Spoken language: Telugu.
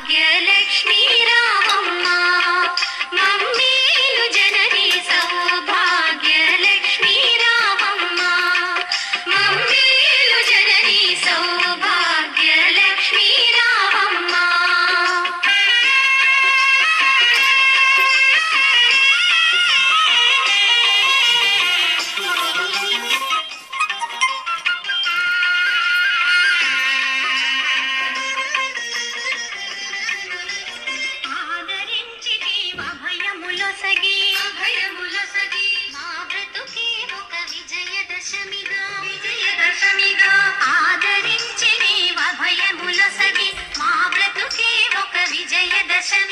భాగ్యలక్ష్మీ రామమ్మ మమ్మేలు జననీ సౌభాగ్యలక్ష్మీ రామమ్మ మమ్మేలు జననీ సౌభాగ్యలక్ష్మీ రామమ్మ ఆదరించి నీవ భయములొసగి మా బ్రతుకే ఒక విజయదశమిగా